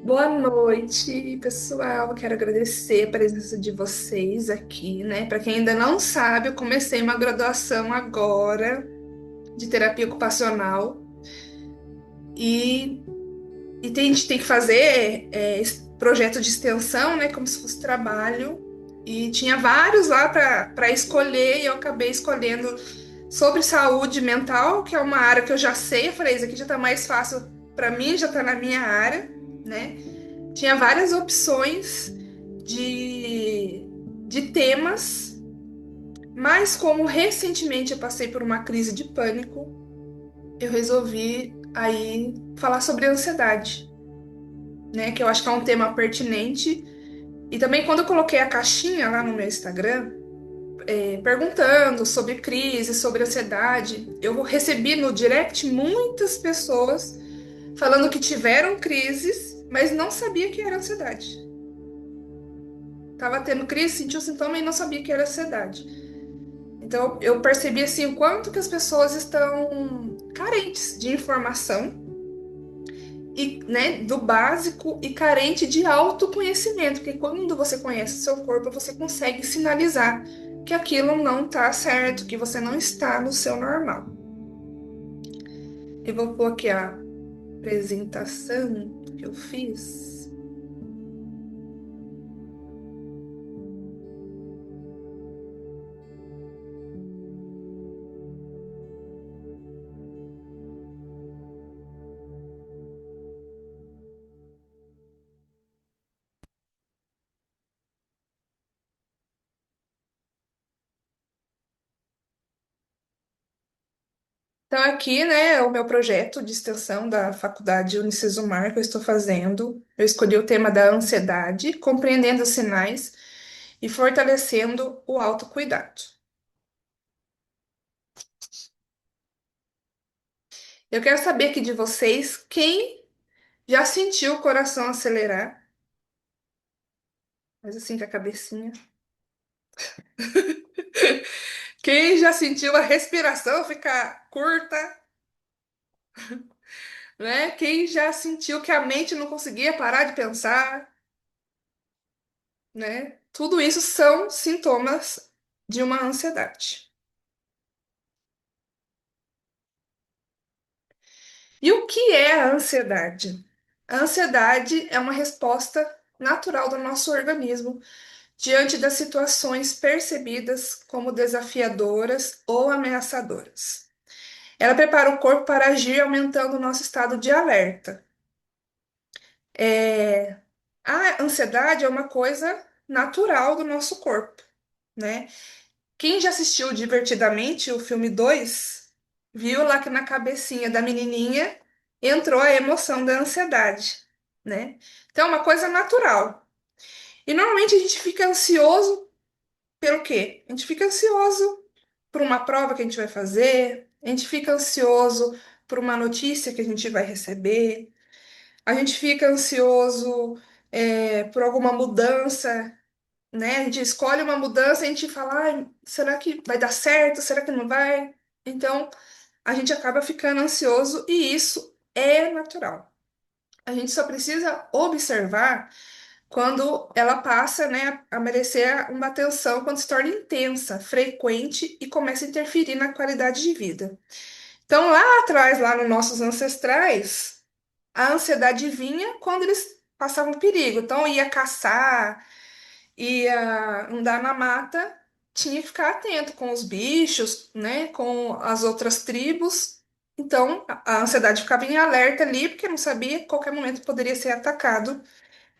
Boa noite, pessoal. Quero agradecer a presença de vocês aqui, né? Para quem ainda não sabe, eu comecei uma graduação agora de terapia ocupacional e, a gente tem que fazer esse projeto de extensão, né? Como se fosse trabalho. E tinha vários lá para escolher e eu acabei escolhendo sobre saúde mental, que é uma área que eu já sei. Eu falei, isso aqui já tá mais fácil para mim, já tá na minha área, né? Tinha várias opções de, de temas, mas como recentemente eu passei por uma crise de pânico, eu resolvi aí falar sobre ansiedade, né? Que eu acho que é um tema pertinente. E também quando eu coloquei a caixinha lá no meu Instagram, perguntando sobre crise, sobre ansiedade, eu recebi no direct muitas pessoas falando que tiveram crises, mas não sabia que era ansiedade. Tava tendo crise, sentiu sintoma e não sabia que era ansiedade. Então eu percebi assim o quanto que as pessoas estão carentes de informação e, né, do básico e carente de autoconhecimento, porque quando você conhece o seu corpo, você consegue sinalizar que aquilo não tá certo, que você não está no seu normal. Eu vou pôr aqui a apresentação que eu fiz. Então, aqui, né, é o meu projeto de extensão da Faculdade Unicesumar que eu estou fazendo. Eu escolhi o tema da ansiedade, compreendendo os sinais e fortalecendo o autocuidado. Eu quero saber aqui de vocês quem já sentiu o coração acelerar, mas assim com a cabecinha. Quem já sentiu a respiração ficar curta, né? Quem já sentiu que a mente não conseguia parar de pensar, né? Tudo isso são sintomas de uma ansiedade. E o que é a ansiedade? A ansiedade é uma resposta natural do nosso organismo diante das situações percebidas como desafiadoras ou ameaçadoras. Ela prepara o corpo para agir, aumentando o nosso estado de alerta. É, A ansiedade é uma coisa natural do nosso corpo, né? Quem já assistiu Divertidamente, o filme 2 viu lá que na cabecinha da menininha entrou a emoção da ansiedade, né? Então, é uma coisa natural. E normalmente a gente fica ansioso pelo quê? A gente fica ansioso por uma prova que a gente vai fazer, a gente fica ansioso por uma notícia que a gente vai receber, a gente fica ansioso, por alguma mudança, né? A gente escolhe uma mudança e a gente fala, "Ai, será que vai dar certo? Será que não vai?" Então, a gente acaba ficando ansioso e isso é natural. A gente só precisa observar quando ela passa, né, a merecer uma atenção, quando se torna intensa, frequente e começa a interferir na qualidade de vida. Então, lá atrás, lá nos nossos ancestrais, a ansiedade vinha quando eles passavam perigo. Então, ia caçar, ia andar na mata, tinha que ficar atento com os bichos, né, com as outras tribos. Então, a ansiedade ficava em alerta ali, porque não sabia que a qualquer momento poderia ser atacado.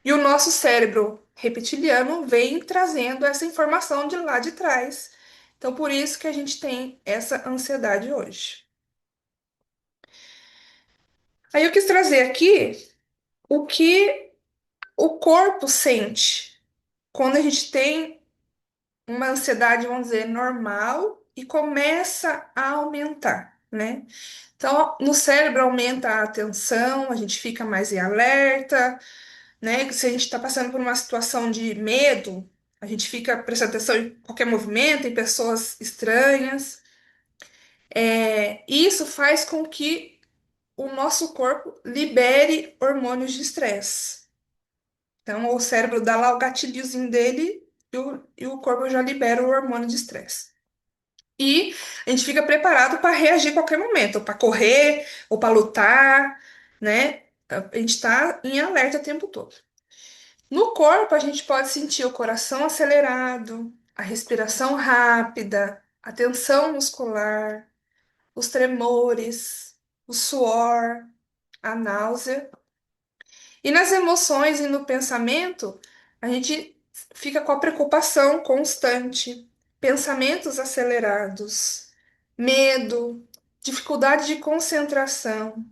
E o nosso cérebro reptiliano vem trazendo essa informação de lá de trás. Então, por isso que a gente tem essa ansiedade hoje. Aí eu quis trazer aqui o que o corpo sente quando a gente tem uma ansiedade, vamos dizer, normal e começa a aumentar, né? Então, no cérebro aumenta a atenção, a gente fica mais em alerta, né? Se a gente está passando por uma situação de medo, a gente fica prestando atenção em qualquer movimento, em pessoas estranhas. Isso faz com que o nosso corpo libere hormônios de estresse. Então, o cérebro dá lá o gatilhozinho dele e o corpo já libera o hormônio de estresse. E a gente fica preparado para reagir a qualquer momento, para correr ou para lutar, né? A gente está em alerta o tempo todo. No corpo, a gente pode sentir o coração acelerado, a respiração rápida, a tensão muscular, os tremores, o suor, a náusea. E nas emoções e no pensamento, a gente fica com a preocupação constante, pensamentos acelerados, medo, dificuldade de concentração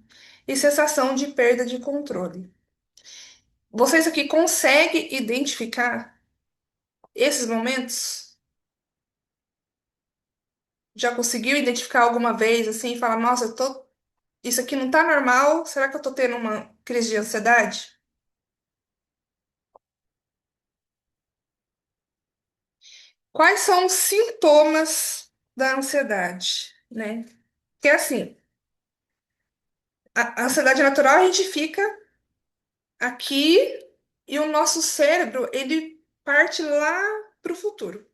e sensação de perda de controle. Vocês aqui conseguem identificar esses momentos? Já conseguiu identificar alguma vez assim e falar, nossa, isso aqui não tá normal? Será que eu tô tendo uma crise de ansiedade? Quais são os sintomas da ansiedade, né? Que é assim, a ansiedade natural a gente fica aqui e o nosso cérebro, ele parte lá para o futuro.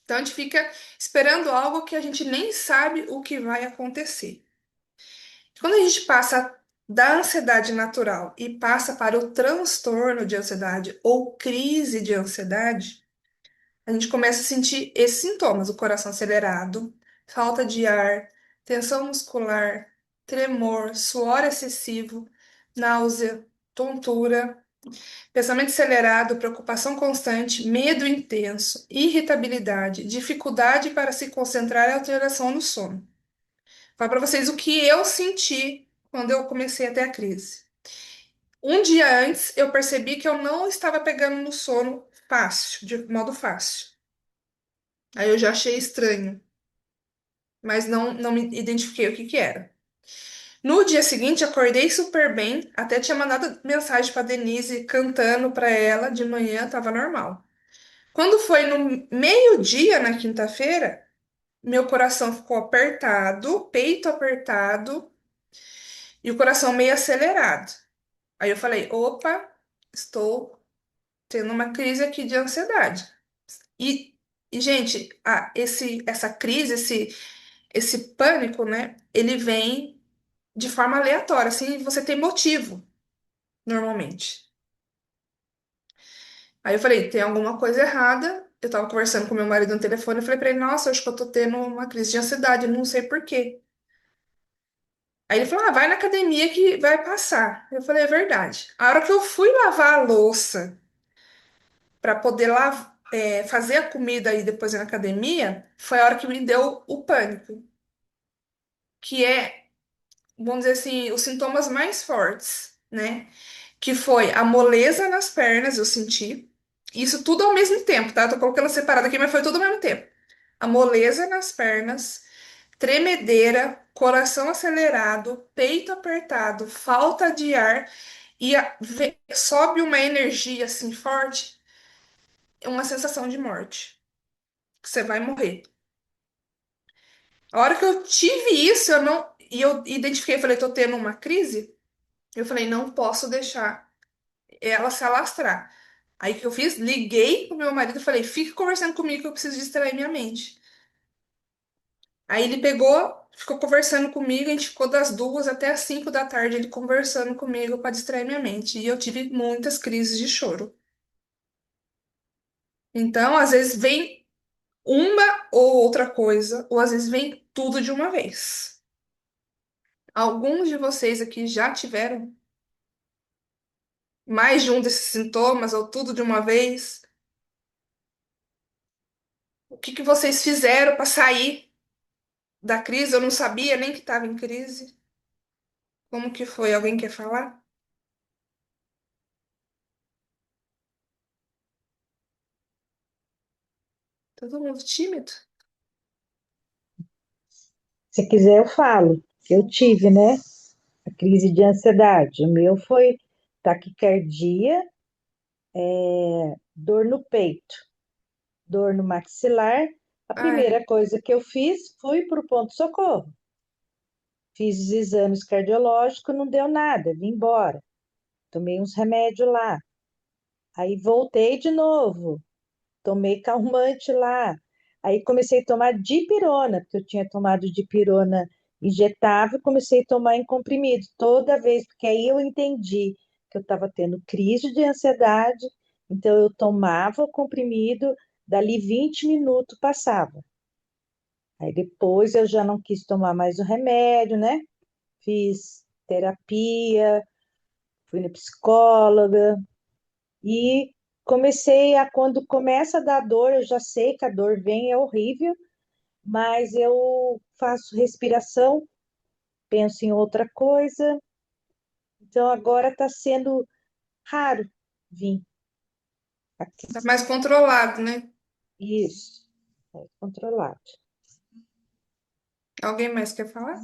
Então a gente fica esperando algo que a gente nem sabe o que vai acontecer. Quando a gente passa da ansiedade natural e passa para o transtorno de ansiedade ou crise de ansiedade, a gente começa a sentir esses sintomas: o coração acelerado, falta de ar, tensão muscular, tremor, suor excessivo, náusea, tontura, pensamento acelerado, preocupação constante, medo intenso, irritabilidade, dificuldade para se concentrar e alteração no sono. Falo para vocês o que eu senti quando eu comecei a ter a crise. Um dia antes, eu percebi que eu não estava pegando no sono fácil, de modo fácil. Aí eu já achei estranho, mas não me identifiquei o que que era. No dia seguinte, acordei super bem, até tinha mandado mensagem para Denise cantando para ela de manhã, tava normal. Quando foi no meio-dia na quinta-feira, meu coração ficou apertado, peito apertado e o coração meio acelerado. Aí eu falei: opa, estou tendo uma crise aqui de ansiedade. E, gente, essa crise, esse pânico, né? Ele vem de forma aleatória, assim, você tem motivo, normalmente. Aí eu falei, tem alguma coisa errada. Eu tava conversando com meu marido no telefone, eu falei pra ele, nossa, acho que eu tô tendo uma crise de ansiedade, não sei por quê. Aí ele falou, vai na academia que vai passar. Eu falei, é verdade. A hora que eu fui lavar a louça para poder lá fazer a comida aí depois ir na academia, foi a hora que me deu o pânico, que é, vamos dizer assim, os sintomas mais fortes, né? Que foi a moleza nas pernas, eu senti. Isso tudo ao mesmo tempo, tá? Eu tô colocando separado aqui, mas foi tudo ao mesmo tempo. A moleza nas pernas, tremedeira, coração acelerado, peito apertado, falta de ar e sobe uma energia assim forte, uma sensação de morte, que você vai morrer. A hora que eu tive isso, eu não, e eu identifiquei, falei, tô tendo uma crise. Eu falei, não posso deixar ela se alastrar. Aí o que eu fiz? Liguei pro meu marido e falei, fique conversando comigo que eu preciso distrair minha mente. Aí ele pegou, ficou conversando comigo, a gente ficou das 2 até as 5 da tarde, ele conversando comigo para distrair minha mente. E eu tive muitas crises de choro. Então, às vezes vem uma ou outra coisa, ou às vezes vem tudo de uma vez. Alguns de vocês aqui já tiveram mais de um desses sintomas, ou tudo de uma vez? O que que vocês fizeram para sair da crise? Eu não sabia nem que estava em crise. Como que foi? Alguém quer falar? Todo mundo tímido? Se quiser, eu falo. Eu tive, né? A crise de ansiedade. O meu foi taquicardia, dor no peito, dor no maxilar. A Ai, primeira coisa que eu fiz foi para o ponto-socorro. Fiz os exames cardiológicos, não deu nada, vim embora. Tomei uns remédios lá. Aí voltei de novo, tomei calmante lá. Aí comecei a tomar dipirona, porque eu tinha tomado dipirona injetável, comecei a tomar em comprimido toda vez, porque aí eu entendi que eu estava tendo crise de ansiedade, então eu tomava o comprimido, dali 20 minutos passava. Aí depois eu já não quis tomar mais o remédio, né? Fiz terapia, fui na psicóloga e quando começa a dar dor, eu já sei que a dor vem, é horrível, mas eu faço respiração, penso em outra coisa. Então agora está sendo raro vir aqui. Tá mais controlado, né? Isso, é controlado. Alguém mais quer falar?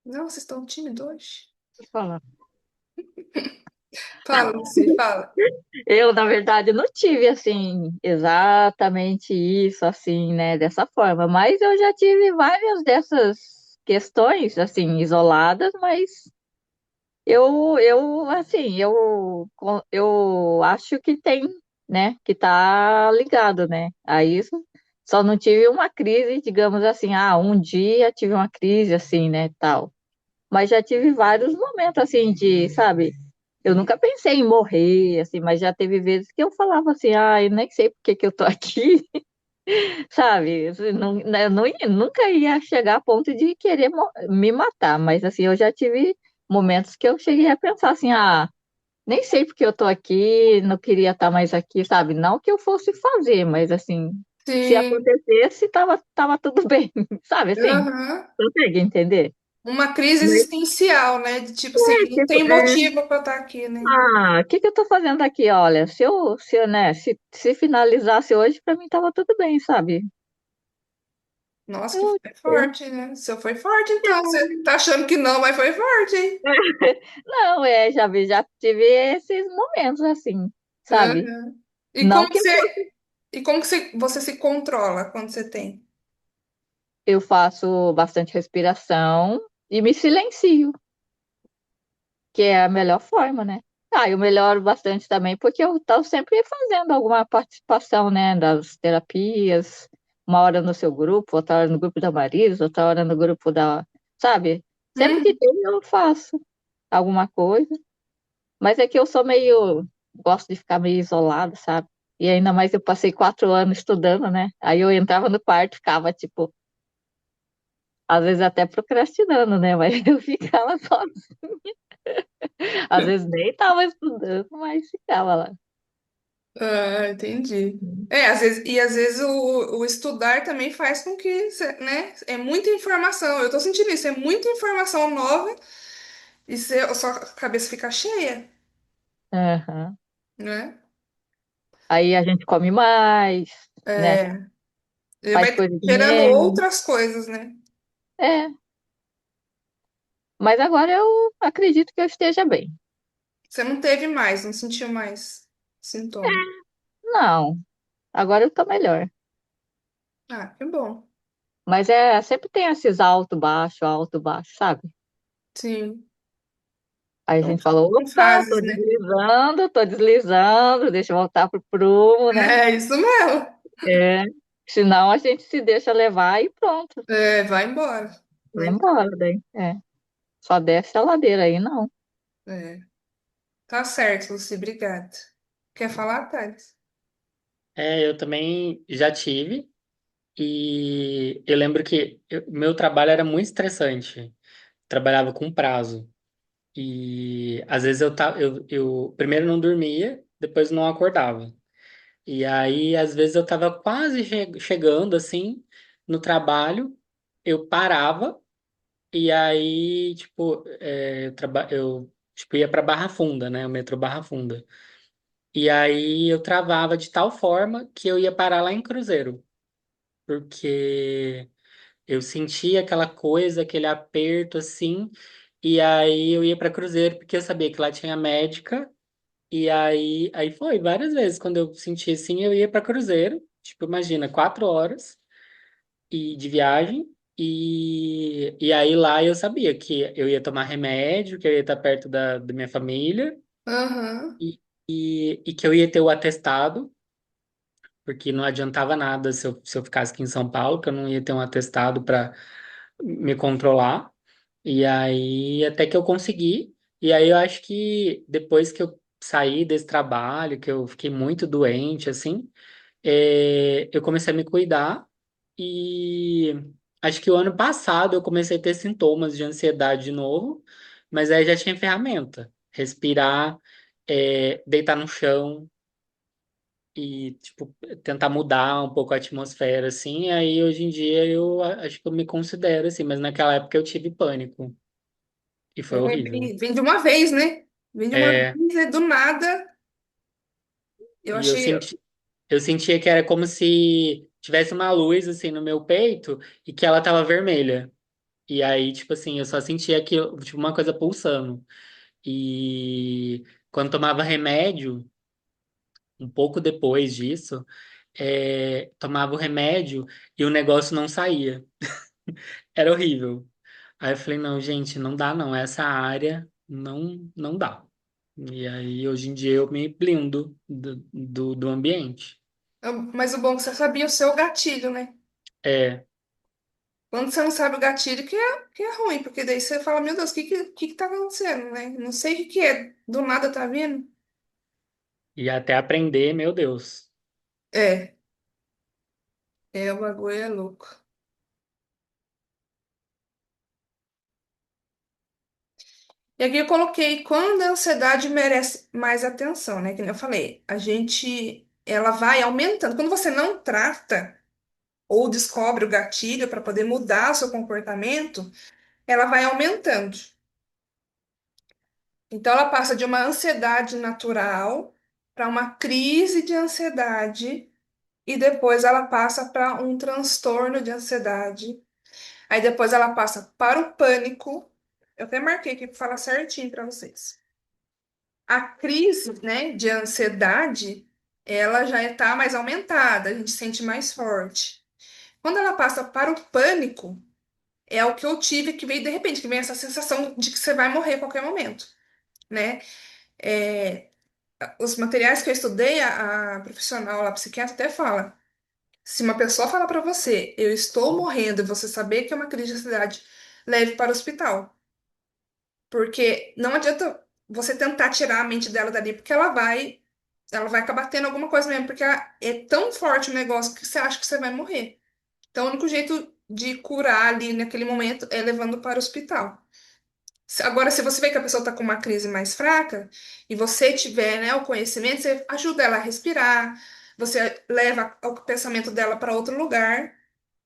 Não, vocês estão tímidos hoje. Falar. Fala, Lucy, fala. Eu, na verdade, não tive, assim, exatamente isso, assim, né, dessa forma, mas eu já tive várias dessas questões, assim, isoladas, mas assim, eu acho que tem, né, que tá ligado, né, a isso. Só não tive uma crise, digamos assim, um dia tive uma crise, assim, né, tal. Mas já tive vários momentos assim de, sabe? Eu nunca pensei em morrer, assim, mas já teve vezes que eu falava assim, eu nem sei por que que eu tô aqui, sabe? Assim, não, né, nunca ia chegar a ponto de querer me matar, mas assim, eu já tive momentos que eu cheguei a pensar assim, nem sei por que eu tô aqui, não queria estar mais aqui, sabe? Não que eu fosse fazer, mas assim, se Sim. acontecesse, tava tudo bem, sabe? Assim, Aham. consegue entender? Uma crise existencial, né? De tipo assim, não Tipo, tem motivo para eu estar aqui, né? o que que eu tô fazendo aqui? Olha, né, se finalizasse hoje, pra mim tava tudo bem, sabe? Nossa, que Eu, foi eu- forte, né? O seu foi forte, então. Você tá achando que não, mas foi forte, hein? não, já tive esses momentos assim, sabe? Aham. E Não como que que você se controla quando você tem? eu faço bastante respiração e me silencio, que é a melhor forma, né? Eu melhoro bastante também, porque eu tô sempre fazendo alguma participação, né, das terapias, uma hora no seu grupo, outra hora no grupo da Marisa, outra hora no grupo da, sabe? Sempre que Hum, tem, eu faço alguma coisa, mas é que eu sou meio, gosto de ficar meio isolada, sabe? E ainda mais eu passei 4 anos estudando, né? Aí eu entrava no quarto, ficava, tipo, às vezes até procrastinando, né? Mas eu ficava só, às vezes nem tava estudando, mas ficava lá. entendi. Às vezes o estudar também faz com que, né? É muita informação. Eu tô sentindo isso, é muita informação nova e a sua cabeça fica cheia, Aham. né? Aí a gente come mais, né? É, e Faz vai coisa de gerando menos. outras coisas, né? É, mas agora eu acredito que eu esteja bem. Você não teve mais, não sentiu mais sintoma. Não, agora eu tô melhor. Ah, que bom. Mas sempre tem esses alto, baixo, sabe? Sim. Aí a Então, gente falou, são opa, fases, né? tô deslizando, deixa eu voltar pro prumo, né? É isso mesmo. É. Senão a gente se deixa levar e pronto, É, vai embora. vai Né? embora daí. É. Só desce a ladeira aí, não. É. Tá certo, Lucy, obrigada. Quer falar, Thales? Eu também já tive, e eu lembro que meu trabalho era muito estressante. Trabalhava com prazo. E às vezes eu primeiro não dormia, depois não acordava. E aí, às vezes, eu tava quase chegando assim no trabalho, eu parava, e aí, tipo, eu tipo, ia pra Barra Funda, né? O metrô Barra Funda. E aí eu travava de tal forma que eu ia parar lá em Cruzeiro, porque eu sentia aquela coisa, aquele aperto assim, e aí eu ia para Cruzeiro porque eu sabia que lá tinha médica, e aí foi várias vezes quando eu sentia assim, eu ia para Cruzeiro, tipo, imagina, 4 horas de viagem, E aí lá eu sabia que eu ia tomar remédio, que eu ia estar perto da minha família Aham. e que eu ia ter o atestado, porque não adiantava nada se eu ficasse aqui em São Paulo, que eu não ia ter um atestado para me controlar. E aí até que eu consegui. E aí eu acho que depois que eu saí desse trabalho, que eu fiquei muito doente, assim, eu comecei a me cuidar e acho que o ano passado eu comecei a ter sintomas de ansiedade de novo, mas aí já tinha ferramenta. Respirar, deitar no chão e, tipo, tentar mudar um pouco a atmosfera, assim. Aí hoje em dia eu acho que eu me considero assim, mas naquela época eu tive pânico e foi horrível. Vem de uma vez, né? Vem de uma É, vez, e do nada. Eu e achei. eu sentia que era como se tivesse uma luz assim no meu peito e que ela tava vermelha. E aí, tipo assim, eu só sentia aquilo, tipo, uma coisa pulsando. E quando tomava remédio, um pouco depois disso, tomava o remédio e o negócio não saía. Era horrível. Aí eu falei, não, gente, não dá não, essa área não dá. E aí, hoje em dia, eu me blindo do ambiente. Mas o bom é que você sabia o seu gatilho, né? É, Quando você não sabe o gatilho, que é ruim, porque daí você fala, meu Deus, o que tá acontecendo, né? Não sei o que que é, do nada tá vindo. e até aprender, meu Deus. É, o bagulho é louco. E aqui eu coloquei quando a ansiedade merece mais atenção, né? Que nem eu falei, ela vai aumentando. Quando você não trata ou descobre o gatilho para poder mudar o seu comportamento, ela vai aumentando. Então, ela passa de uma ansiedade natural para uma crise de ansiedade e depois ela passa para um transtorno de ansiedade. Aí depois ela passa para o pânico. Eu até marquei aqui para falar certinho para vocês. A crise, né, de ansiedade, ela já está mais aumentada, a gente sente mais forte. Quando ela passa para o pânico, é o que eu tive que veio de repente, que vem essa sensação de que você vai morrer a qualquer momento, né? É, os materiais que eu estudei, a profissional, a psiquiatra até fala, se uma pessoa falar para você, eu estou morrendo, e você saber que é uma crise de ansiedade, leve para o hospital. Porque não adianta você tentar tirar a mente dela dali, porque ela vai acabar tendo alguma coisa mesmo, porque é tão forte o negócio que você acha que você vai morrer. Então, o único jeito de curar ali naquele momento é levando para o hospital. Agora, se você vê que a pessoa está com uma crise mais fraca e você tiver, né, o conhecimento, você ajuda ela a respirar, você leva o pensamento dela para outro lugar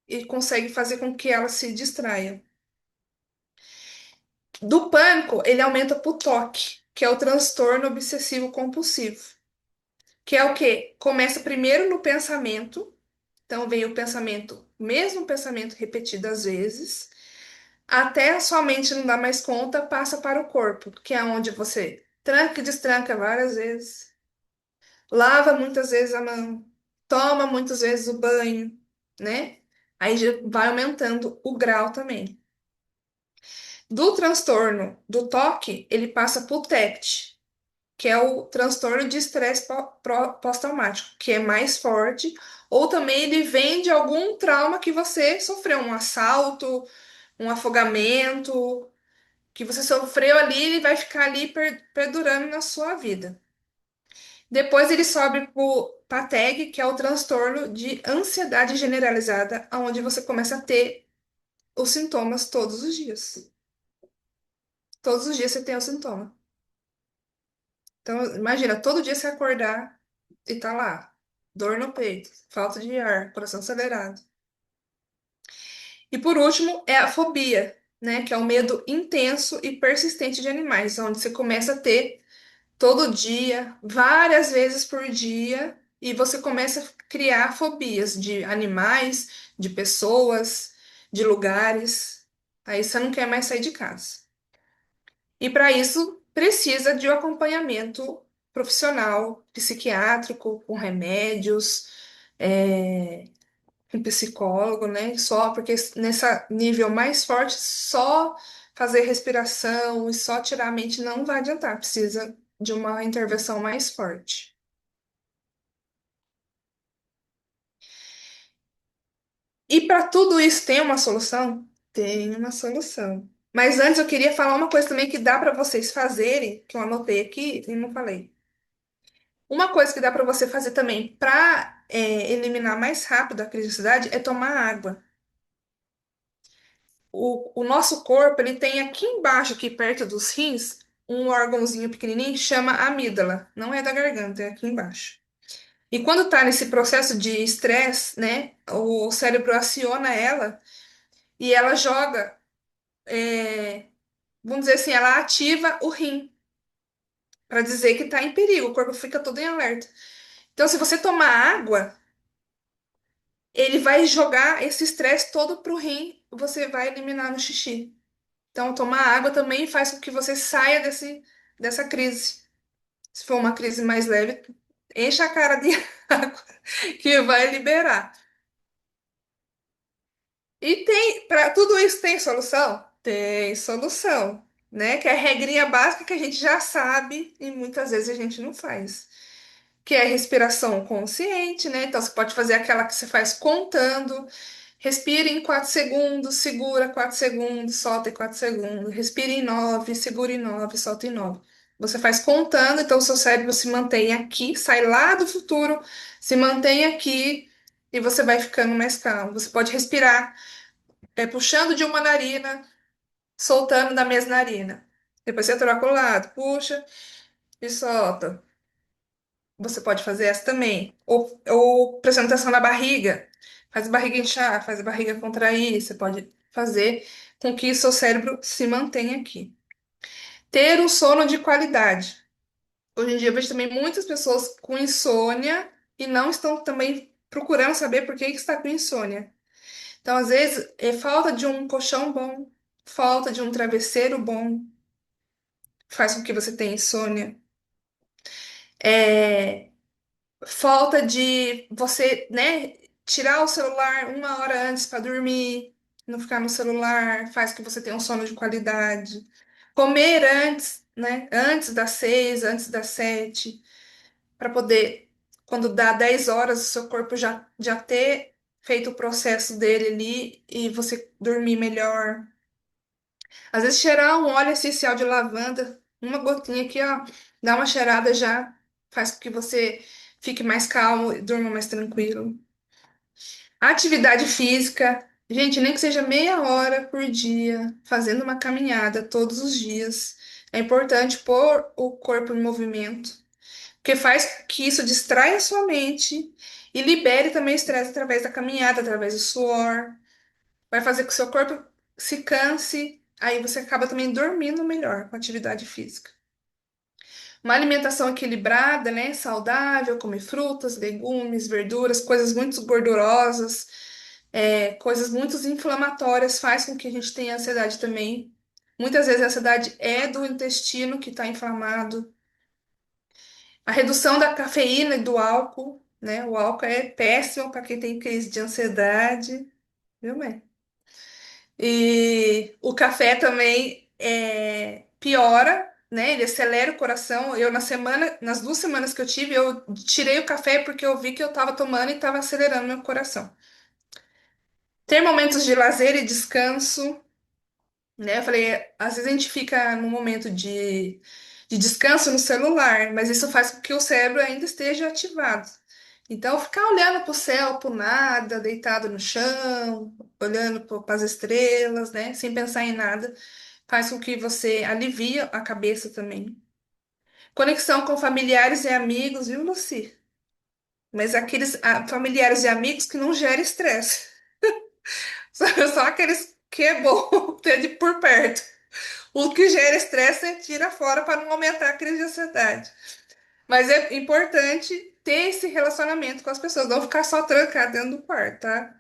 e consegue fazer com que ela se distraia. Do pânico, ele aumenta para o TOC, que é o transtorno obsessivo compulsivo, que é o quê? Começa primeiro no pensamento, então vem o pensamento, mesmo pensamento repetido às vezes, até a sua mente não dar mais conta, passa para o corpo, que é onde você tranca e destranca várias vezes, lava muitas vezes a mão, toma muitas vezes o banho, né? Aí já vai aumentando o grau também. Do transtorno do toque, ele passa para o TEPT, que é o transtorno de estresse pós-traumático, que é mais forte, ou também ele vem de algum trauma que você sofreu, um assalto, um afogamento, que você sofreu ali, ele vai ficar ali perdurando na sua vida. Depois ele sobe para a TAG, que é o transtorno de ansiedade generalizada, onde você começa a ter os sintomas todos os dias. Todos os dias você tem o sintoma. Então, imagina, todo dia você acordar e tá lá. Dor no peito, falta de ar, coração acelerado. E por último, é a fobia, né? Que é o medo intenso e persistente de animais, onde você começa a ter todo dia, várias vezes por dia, e você começa a criar fobias de animais, de pessoas, de lugares. Aí você não quer mais sair de casa. E para isso precisa de um acompanhamento profissional, psiquiátrico, com remédios, é, um psicólogo, né? Só porque nessa nível mais forte, só fazer respiração e só tirar a mente não vai adiantar, precisa de uma intervenção mais forte. E para tudo isso tem uma solução? Tem uma solução. Mas antes eu queria falar uma coisa também que dá para vocês fazerem, que eu anotei aqui e não falei. Uma coisa que dá para você fazer também para eliminar mais rápido a crise de ansiedade é tomar água. O nosso corpo, ele tem aqui embaixo, aqui perto dos rins, um órgãozinho pequenininho que chama amígdala. Não é da garganta, é aqui embaixo. E quando tá nesse processo de estresse, né, o cérebro aciona ela e ela joga, vamos dizer assim, ela ativa o rim para dizer que tá em perigo, o corpo fica todo em alerta. Então, se você tomar água, ele vai jogar esse estresse todo pro rim, você vai eliminar no xixi. Então, tomar água também faz com que você saia dessa crise. Se for uma crise mais leve, enche a cara de água que vai liberar. E tem, para tudo isso tem solução? Tem solução, né? Que é a regrinha básica que a gente já sabe e muitas vezes a gente não faz. Que é respiração consciente, né? Então você pode fazer aquela que você faz contando. Respira em 4 segundos, segura 4 segundos, solta em 4 segundos. Respira em 9, segura em 9, solta em 9. Você faz contando, então o seu cérebro se mantém aqui, sai lá do futuro, se mantém aqui e você vai ficando mais calmo. Você pode respirar, puxando de uma narina, soltando da mesma narina. Depois você troca o lado, puxa e solta. Você pode fazer essa também. Ou prestando atenção na barriga. Faz a barriga inchar, faz a barriga contrair. Você pode fazer com que o seu cérebro se mantenha aqui. Ter um sono de qualidade. Hoje em dia eu vejo também muitas pessoas com insônia e não estão também procurando saber por que que está com insônia. Então, às vezes, é falta de um colchão bom, falta de um travesseiro bom, faz com que você tenha insônia. É, falta de você, né, tirar o celular uma hora antes para dormir, não ficar no celular, faz que você tenha um sono de qualidade. Comer antes, né, antes das 6, antes das 7, para poder, quando dá 10 horas, o seu corpo já ter feito o processo dele ali e você dormir melhor. Às vezes cheirar um óleo essencial de lavanda, uma gotinha aqui, ó, dá uma cheirada já, faz com que você fique mais calmo e durma mais tranquilo. Atividade física, gente, nem que seja meia hora por dia, fazendo uma caminhada todos os dias. É importante pôr o corpo em movimento, porque faz que isso distraia a sua mente e libere também o estresse através da caminhada, através do suor. Vai fazer com que o seu corpo se canse, aí você acaba também dormindo melhor com atividade física. Uma alimentação equilibrada, né, saudável, comer frutas, legumes, verduras, coisas muito gordurosas, coisas muito inflamatórias, faz com que a gente tenha ansiedade também. Muitas vezes a ansiedade é do intestino que está inflamado. A redução da cafeína e do álcool, né? O álcool é péssimo para quem tem crise de ansiedade, viu, mãe? E o café também piora, né? Ele acelera o coração. Eu, nas 2 semanas que eu tive, eu tirei o café porque eu vi que eu estava tomando e estava acelerando meu coração. Ter momentos de lazer e descanso, né? Eu falei, às vezes a gente fica num momento de descanso no celular, mas isso faz com que o cérebro ainda esteja ativado. Então, ficar olhando para o céu, para o nada, deitado no chão, olhando para as estrelas, né? Sem pensar em nada faz com que você alivia a cabeça também. Conexão com familiares e amigos, viu, Lucy? Mas aqueles familiares e amigos que não geram estresse. Só aqueles que é bom ter de por perto. O que gera estresse, você tira fora para não aumentar a crise de ansiedade. Mas é importante ter esse relacionamento com as pessoas, não ficar só trancado dentro do quarto, tá?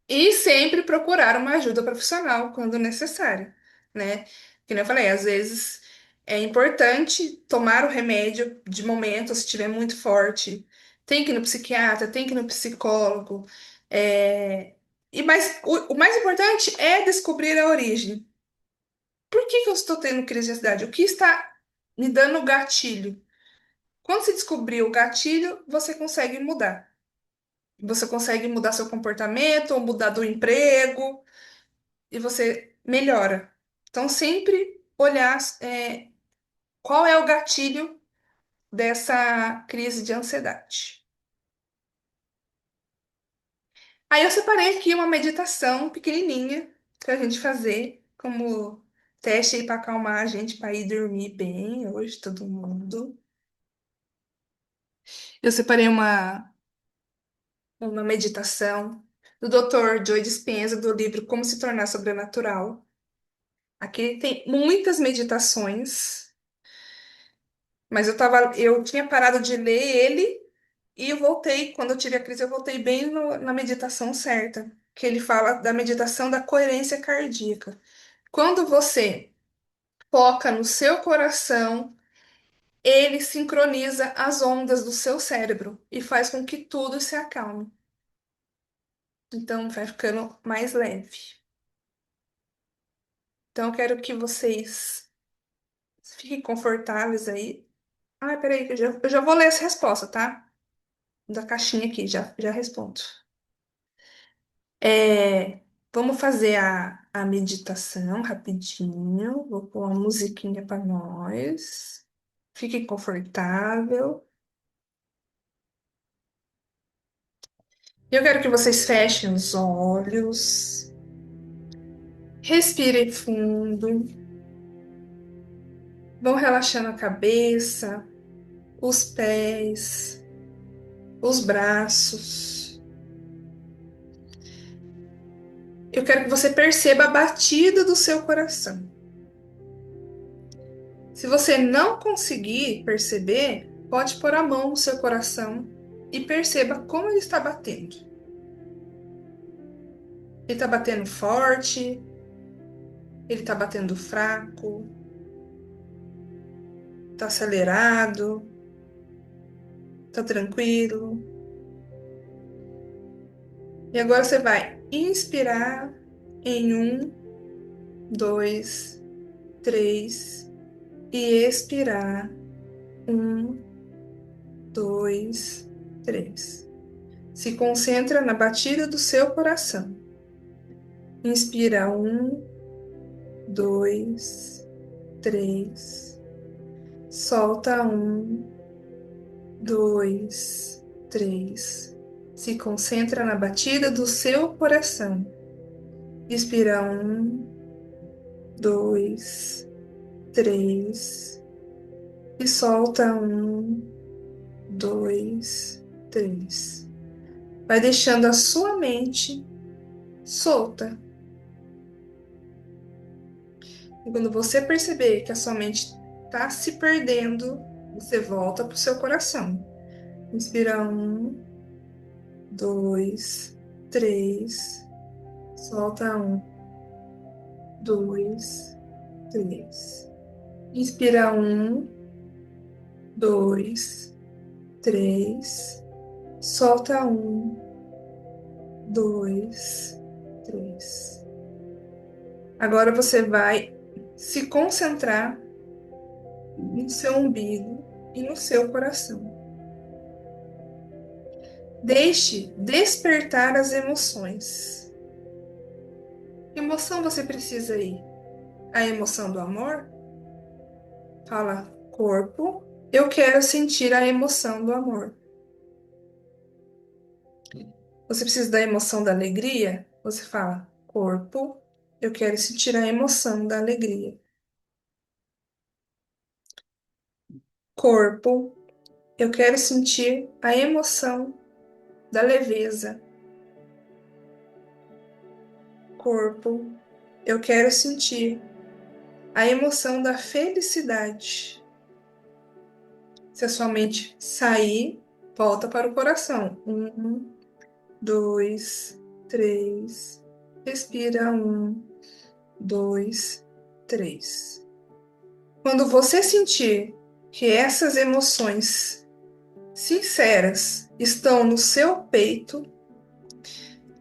E sempre procurar uma ajuda profissional quando necessário, né? Que nem eu falei, às vezes é importante tomar o remédio de momento se estiver muito forte. Tem que ir no psiquiatra, tem que ir no psicólogo. É, o mais importante é descobrir a origem. Por que que eu estou tendo crise de ansiedade? O que está me dando gatilho? Quando você descobrir o gatilho, você consegue mudar. Você consegue mudar seu comportamento, ou mudar do emprego, e você melhora. Então, sempre olhar, qual é o gatilho dessa crise de ansiedade. Aí eu separei aqui uma meditação pequenininha pra gente fazer como teste aí para acalmar a gente para ir dormir bem hoje, todo mundo. Eu separei uma meditação do Dr. Joe Dispenza, do livro Como Se Tornar Sobrenatural. Aqui tem muitas meditações, mas eu tinha parado de ler ele e eu voltei, quando eu tive a crise, eu voltei bem na meditação certa, que ele fala da meditação da coerência cardíaca. Quando você foca no seu coração, ele sincroniza as ondas do seu cérebro e faz com que tudo se acalme. Então vai ficando mais leve. Então eu quero que vocês fiquem confortáveis aí. Ah, peraí, que eu já vou ler essa resposta, tá? Da caixinha aqui, já respondo. Vamos fazer a meditação rapidinho. Vou pôr uma musiquinha para nós. Fique confortável. Eu quero que vocês fechem os olhos, respirem fundo, vão relaxando a cabeça, os pés, os braços. Eu quero que você perceba a batida do seu coração. Se você não conseguir perceber, pode pôr a mão no seu coração e perceba como ele está batendo. Ele está batendo forte, ele está batendo fraco, está acelerado, está tranquilo. E agora você vai inspirar em 1, 2, 3 e expirar 1, 2, 3. Se concentra na batida do seu coração. Inspira 1, 2, 3. Solta 1, 2, 3. Se concentra na batida do seu coração. Inspira 1, 2, 3. E solta 1, 2, 3. Vai deixando a sua mente solta. E quando você perceber que a sua mente está se perdendo, você volta para o seu coração. Inspira 1, 2, 3. Solta 1, 2, 3. Inspira 1, 2, 3. Solta 1, 2, 3. Agora você vai se concentrar no seu umbigo e no seu coração. Deixe despertar as emoções. Que emoção você precisa aí? A emoção do amor? Fala, corpo, eu quero sentir a emoção do amor. Você precisa da emoção da alegria? Você fala, corpo, eu quero sentir a emoção da alegria. Corpo, eu quero sentir a emoção da leveza. Corpo, eu quero sentir a emoção da felicidade. Se a sua mente sair, volta para o coração. 1, 2, 3. Respira 1, 2, 3. Quando você sentir que essas emoções sinceras estão no seu peito,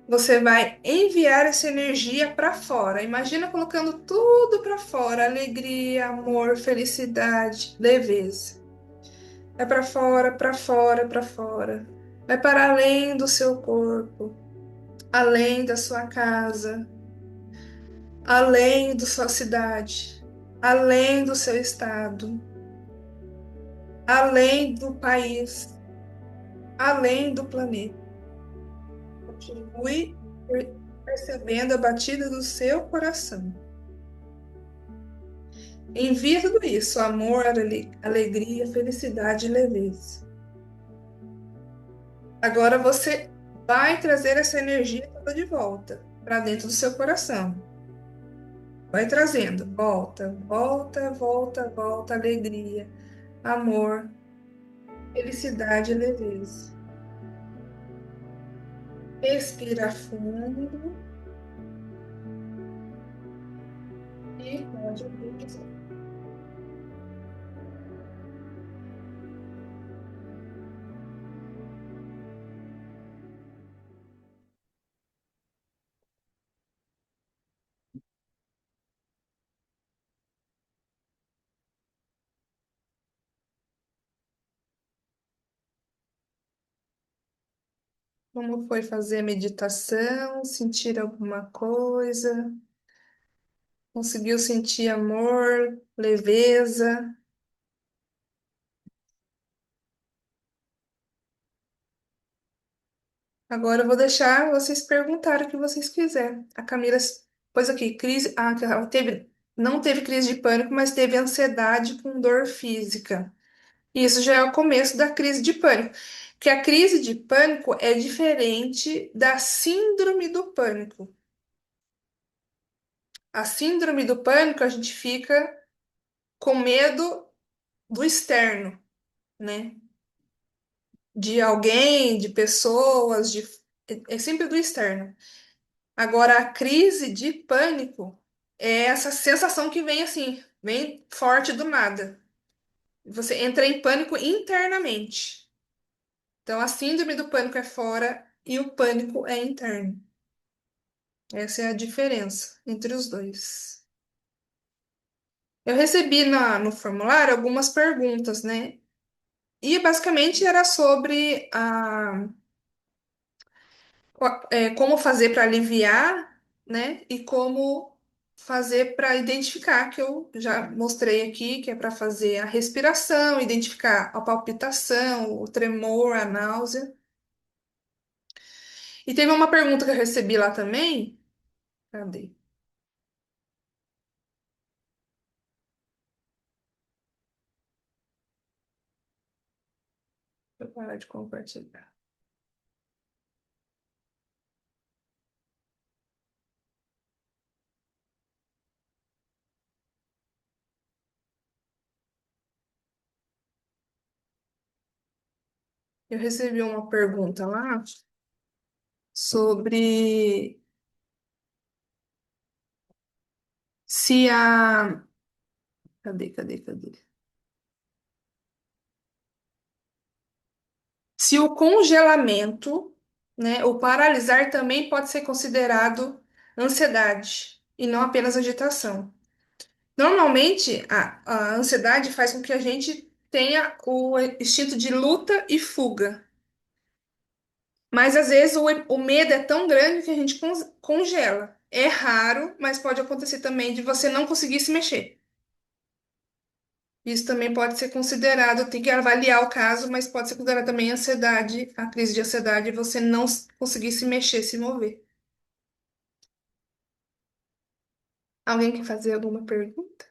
você vai enviar essa energia para fora. Imagina colocando tudo para fora: alegria, amor, felicidade, leveza. É para fora, para fora, para fora. Vai para além do seu corpo, além da sua casa, além da sua cidade, além do seu estado, além do país, além do planeta. Continue percebendo a batida do seu coração. Envia tudo isso: amor, alegria, felicidade e leveza. Agora você vai trazer essa energia toda de volta para dentro do seu coração. Vai trazendo, volta, volta, volta, volta, alegria, amor, felicidade e leveza. Respira fundo e pode abrir os olhos. Como foi fazer a meditação? Sentir alguma coisa? Conseguiu sentir amor, leveza? Agora eu vou deixar vocês perguntarem o que vocês quiserem. A Camila pôs aqui, crise. Ah, que ela teve, não teve crise de pânico, mas teve ansiedade com dor física. Isso já é o começo da crise de pânico. Que a crise de pânico é diferente da síndrome do pânico. A síndrome do pânico, a gente fica com medo do externo, né? De alguém, de pessoas, é sempre do externo. Agora, a crise de pânico é essa sensação que vem assim, vem forte do nada. Você entra em pânico internamente. Então, a síndrome do pânico é fora e o pânico é interno. Essa é a diferença entre os dois. Eu recebi no formulário algumas perguntas, né? E basicamente era sobre como fazer para aliviar, né? E como fazer para identificar, que eu já mostrei aqui, que é para fazer a respiração, identificar a palpitação, o tremor, a náusea. E teve uma pergunta que eu recebi lá também. Cadê? Deixa eu parar de compartilhar. Eu recebi uma pergunta lá sobre se a. Cadê? Se o congelamento, né, o paralisar também pode ser considerado ansiedade e não apenas agitação. Normalmente, a ansiedade faz com que a gente tenha o instinto de luta e fuga. Mas às vezes o medo é tão grande que a gente congela. É raro, mas pode acontecer também de você não conseguir se mexer. Isso também pode ser considerado, tem que avaliar o caso, mas pode ser considerado também ansiedade, a crise de ansiedade, e você não conseguir se mexer, se mover. Alguém quer fazer alguma pergunta?